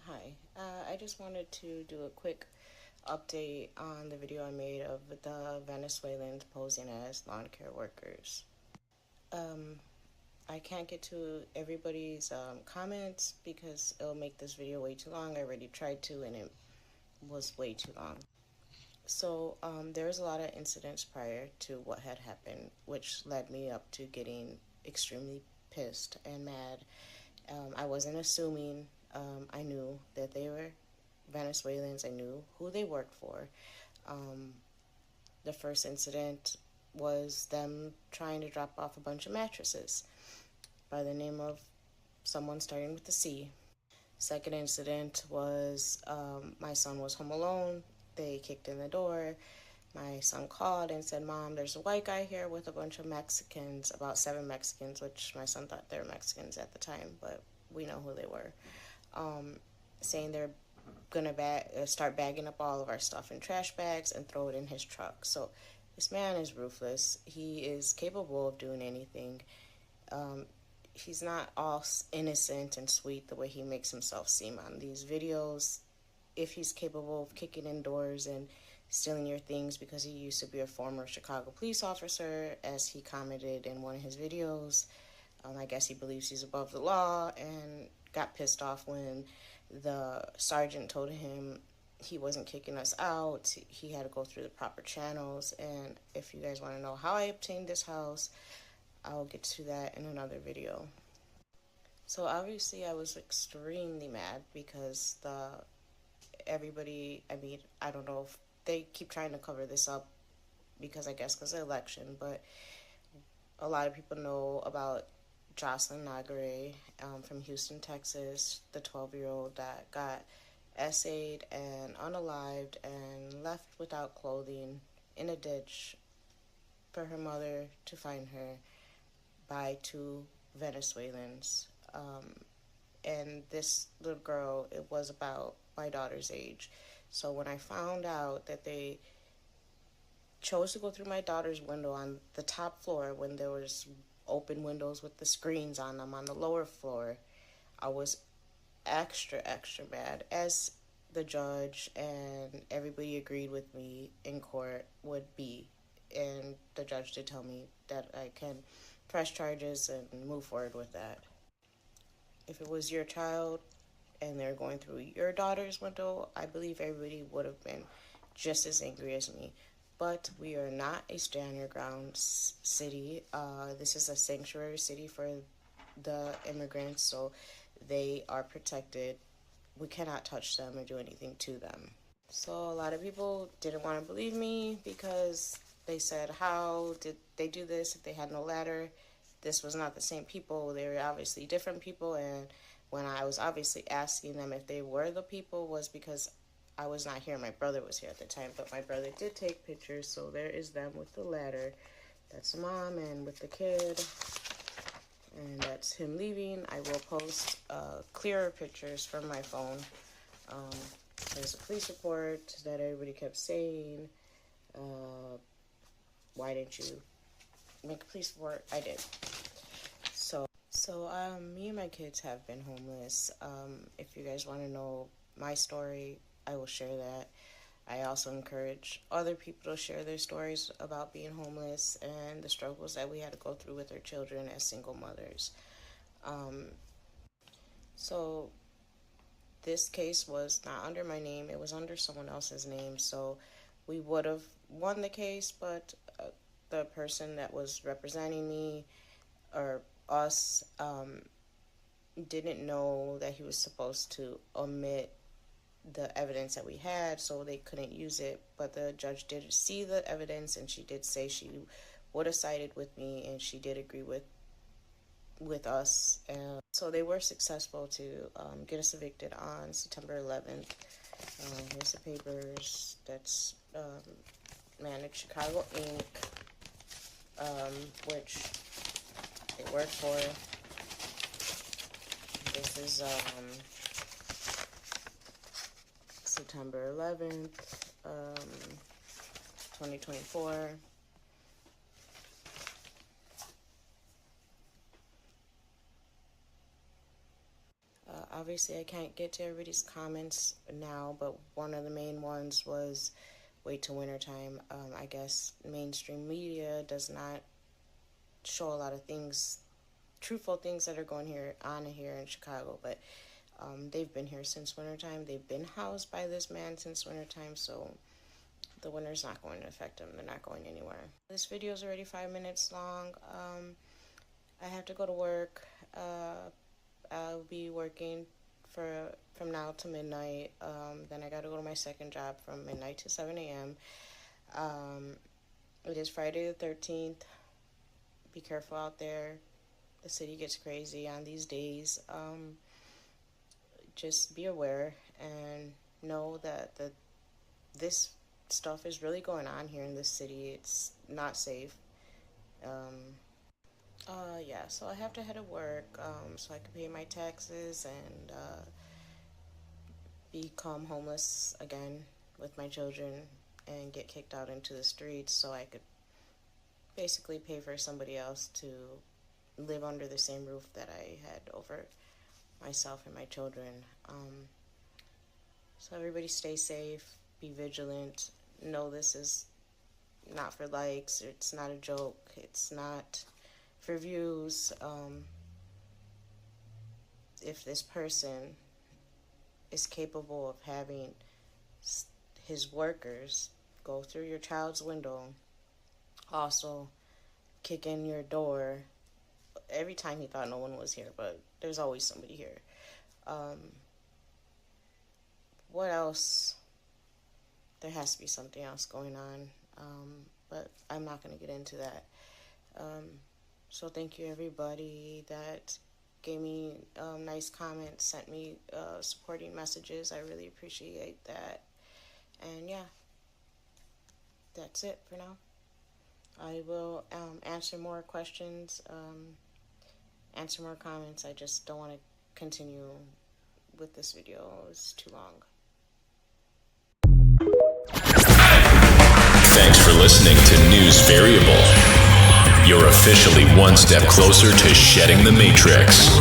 Hi. I just wanted to do a quick update on the video I made of the Venezuelans posing as lawn care workers. Um, I can't get to everybody's comments because it'll make this video way too long. I already tried to, and it was way too long. So there was a lot of incidents prior to what had happened, which led me up to getting extremely pissed and mad. I wasn't assuming. I knew that they were Venezuelans. I knew who they worked for. Um, the first incident was them trying to drop off a bunch of mattresses by the name of someone starting with the C. Second incident was my son was home alone. They kicked in the door. My son called and said, "Mom, there's a white guy here with a bunch of Mexicans, about 7 Mexicans," which my son thought they were Mexicans at the time, but we know who they were, saying they're gonna start bagging up all of our stuff in trash bags and throw it in his truck. So this man is ruthless. He is capable of doing anything. He's not all innocent and sweet the way he makes himself seem on these videos. If he's capable of kicking in doors and stealing your things because he used to be a former Chicago police officer, as he commented in one of his videos, I guess he believes he's above the law and got pissed off when the sergeant told him he wasn't kicking us out. He had to go through the proper channels. And if you guys want to know how I obtained this house, I'll get to that in another video. So obviously I was extremely mad because I don't know if they keep trying to cover this up because of the election, but a lot of people know about Jocelyn Nagare from Houston, Texas, the 12-year-old that got essayed and unalived and left without clothing in a ditch for her mother to find her by 2 Venezuelans. And this little girl, it was about my daughter's age. So when I found out that they chose to go through my daughter's window on the top floor when there was open windows with the screens on them on the lower floor, I was extra mad, as the judge and everybody agreed with me in court would be. And the judge did tell me that I can press charges and move forward with that. If it was your child and they're going through your daughter's window, I believe everybody would have been just as angry as me. But we are not a stand your ground city. This is a sanctuary city for the immigrants, so they are protected. We cannot touch them or do anything to them. So a lot of people didn't want to believe me because they said, how did they do this if they had no ladder? This was not the same people. They were obviously different people. And when I was obviously asking them if they were the people was because I was not here. My brother was here at the time, but my brother did take pictures. So there is them with the ladder. That's the mom and with the kid. And that's him leaving. I will post clearer pictures from my phone. There's a police report that everybody kept saying, why didn't you make a police report? I did. So me and my kids have been homeless. If you guys want to know my story, I will share that. I also encourage other people to share their stories about being homeless and the struggles that we had to go through with our children as single mothers. So this case was not under my name, it was under someone else's name. So we would have won the case, but the person that was representing me or us didn't know that he was supposed to omit the evidence that we had, so they couldn't use it. But the judge did see the evidence, and she did say she would have sided with me, and she did agree with us. And so they were successful to get us evicted on September 11th. Here's the papers. That's Hispanic Chicago Inc., which they work for. This is September 11th, 2024. Obviously, I can't get to everybody's comments now, but one of the main ones was wait till wintertime. I guess mainstream media does not show a lot of things, truthful things that are going on here in Chicago, but they've been here since wintertime. They've been housed by this man since wintertime, so the winter's not going to affect them. They're not going anywhere. This video is already 5 minutes long. I have to go to work. I'll be working from now to midnight. Then I got to go to my second job from midnight to 7 a.m. It is Friday the 13th. Be careful out there. The city gets crazy on these days. Just be aware and know that this stuff is really going on here in this city. It's not safe. Yeah, so I have to head to work so I can pay my taxes and become homeless again with my children and get kicked out into the streets so I could basically pay for somebody else to live under the same roof that I had over myself and my children. So everybody stay safe, be vigilant, know this is not for likes, it's not a joke, it's not for views. If this person is capable of having his workers go through your child's window, also kick in your door every time he thought no one was here, but there's always somebody here. What else? There has to be something else going on, but I'm not going to get into that. So thank you everybody that gave me nice comments, sent me supporting messages. I really appreciate that. And yeah, that's it for now. I will answer more questions, answer more comments. I just don't want to continue with this video. It's too long. Thanks for listening to News Variable. You're officially one step closer to shedding the Matrix.